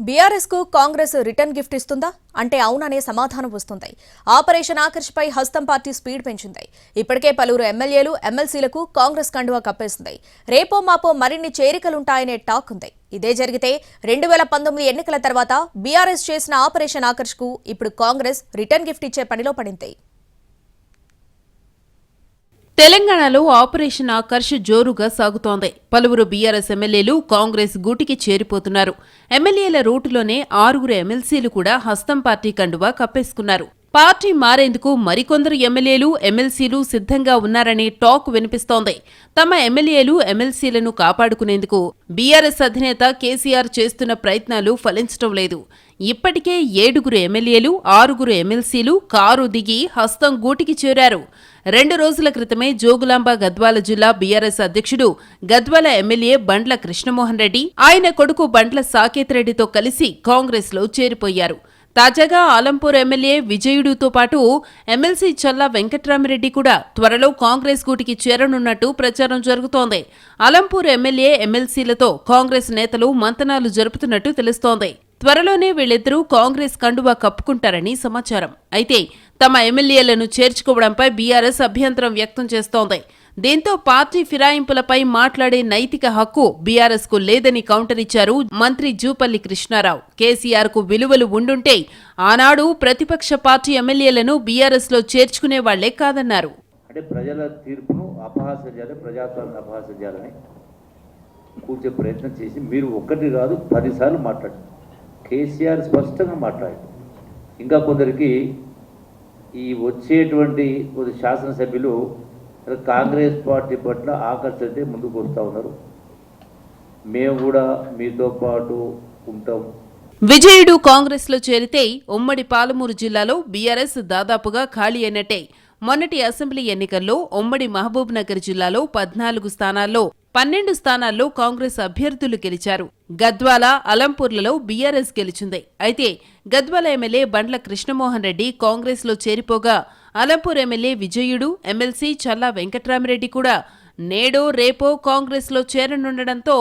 BRS కు Congress return gift ఇస్తుందా అంటే అవుననే సమాధానం వస్తుంది. ఆపరేషన్ ఆకర్ష్ పై హస్తం పార్టీ స్పీడ్ పెంచింది. ఇప్పటికే పలువురు ఎమ్మెల్యేలు ఎమ్మెల్సీలకు కాంగ్రెస్ కండువా కప్పేసింది. రేపో మాపో మరిన్ని చేరికలుంటాయనే టాక్ ఉంది. ఇదే జరిగితే 2019 ఎన్నికల తర్వాత బీఆర్ఎస్ చేసిన ఆపరేషన్ ఆకర్ష్ కు ఇప్పుడు కాంగ్రెస్ రిటర్న్ గిఫ్ట్ ఇచ్చే పనిలో పడింది. తెలంగాణలో ఆపరేషన్ ఆకర్ష్ జోరుగా సాగుతోంది. పలువురు బీఆర్ఎస్ ఎమ్మెల్యేలు కాంగ్రెస్ గూటికి చేరిపోతున్నారు. ఎమ్మెల్యేల రూటులోనే 6 ఎమ్మెల్సీలు కూడా హస్తం పార్టీ కండువా కప్పేసుకున్నారు. పార్టీ మారేందుకు మరికొందరు ఎమ్మెల్యేలు ఎమ్మెల్సీలు సిద్ధంగా ఉన్నారనే టాక్ వినిపిస్తోంది. తమ ఎమ్మెల్యేలు ఎమ్మెల్సీలను కాపాడుకునేందుకు బీఆర్ఎస్ అధినేత కేసీఆర్ చేస్తున్న ప్రయత్నాలు ఫలించడం లేదు. ఇప్పటికే 7 ఎమ్మెల్యేలు 6 ఎమ్మెల్సీలు కారు దిగి హస్తం గూటికి చేరారు. 2 రోజుల క్రితమే జోగులాంబ గద్వాల జిల్లా బీఆర్ఎస్ అధ్యక్షుడు గద్వాల ఎమ్మెల్యే బండ్ల కృష్ణమోహన్ రెడ్డి, ఆయన కొడుకు బండ్ల సాకేత్ రెడ్డితో కలిసి కాంగ్రెస్ లో చేరిపోయారు. తాజాగా ఆలంపూర్ ఎమ్మెల్యే విజయుడుతో పాటు ఎమ్మెల్సీ చల్లా వెంకట్రామిరెడ్డి కూడా త్వరలో కాంగ్రెస్ గూటికి చేరనున్నట్టు ప్రచారం జరుగుతోంది. ఆలంపూర్ ఎమ్మెల్యే ఎమ్మెల్సీలతో కాంగ్రెస్ నేతలు మంతనాలు జరుపుతున్నట్టు తెలుస్తోంది. త్వరలోనే వీళ్ళిద్దరూ కాంగ్రెస్ కండువా కప్పుకుంటారని సమాచారం. అయితే తమ ఎమ్మెల్యేలను చేర్చుకోవడంపై బీఆర్ఎస్ అభ్యంతరం వ్యక్తం చేస్తోంది. దీంతో పార్టీ ఫిరాయింపులపై మాట్లాడే నైతిక హక్కు బీఆర్ఎస్ కు లేదని కౌంటర్ ఇచ్చారు మంత్రి జూపల్లి కృష్ణారావు. కేసీఆర్ కు విలువలు ఉండుంటే ఆనాడు ప్రతిపక్ష పార్టీ ఎమ్మెల్యేలను బీఆర్ఎస్ లో చేర్చుకునే వాళ్లే కాదన్నారు. అంటే ప్రజల తీర్పును అపహాస్యం చేయాలి, ప్రజాస్వామ్యాన్ని అపహాస్యం చేయాలని కూర్చే ప్రయత్నం చేసి మీరు ఒక్కటి కాదు 10 సార్లు మాట్లాడారు. కేసీఆర్ స్పష్టంగా మాట్లాడారు. ఇంకా కొందరికి ఈ వచ్చేటువంటి శాసనసభ్యులు కాంగ్రెస్ పార్టీ పట్ల ఆకర్షితే ముందుకు వస్తూ ఉన్నారు. మేము కూడా మీతో పాటు ఉంటాం. విజయుడు కాంగ్రెస్ లో చేరితే ఉమ్మడి పాలమూరు జిల్లాలో బీఆర్ఎస్ దాదాపుగా ఖాళీ అయినట్టే. మొన్నటి అసెంబ్లీ ఎన్నికల్లో ఉమ్మడి మహబూబ్ నగర్ జిల్లాలో 14 స్థానాల్లో 12 స్థానాల్లో కాంగ్రెస్ అభ్యర్థులు గెలిచారు. గద్వాల, అలంపూర్లలో బీఆర్ఎస్ గెలిచింది. అయితే గద్వాల ఎమ్మెల్యే బండ్ల కృష్ణమోహన్ రెడ్డి కాంగ్రెస్ లో చేరిపోగా అలంపూర్ ఎమ్మెల్యే విజయుడు, ఎమ్మెల్సీ చల్లా వెంకట్రామిరెడ్డి కూడా నేడో రేపో కాంగ్రెస్ లో చేరనుండడంతో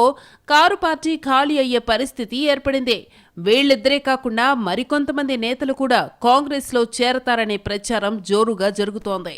కారు పార్టీ ఖాళీ అయ్యే పరిస్థితి ఏర్పడింది. వీళ్ళిద్దరే కాకుండా మరికొంతమంది నేతలు కూడా కాంగ్రెస్ లో చేరతారనే ప్రచారం జోరుగా జరుగుతోంది.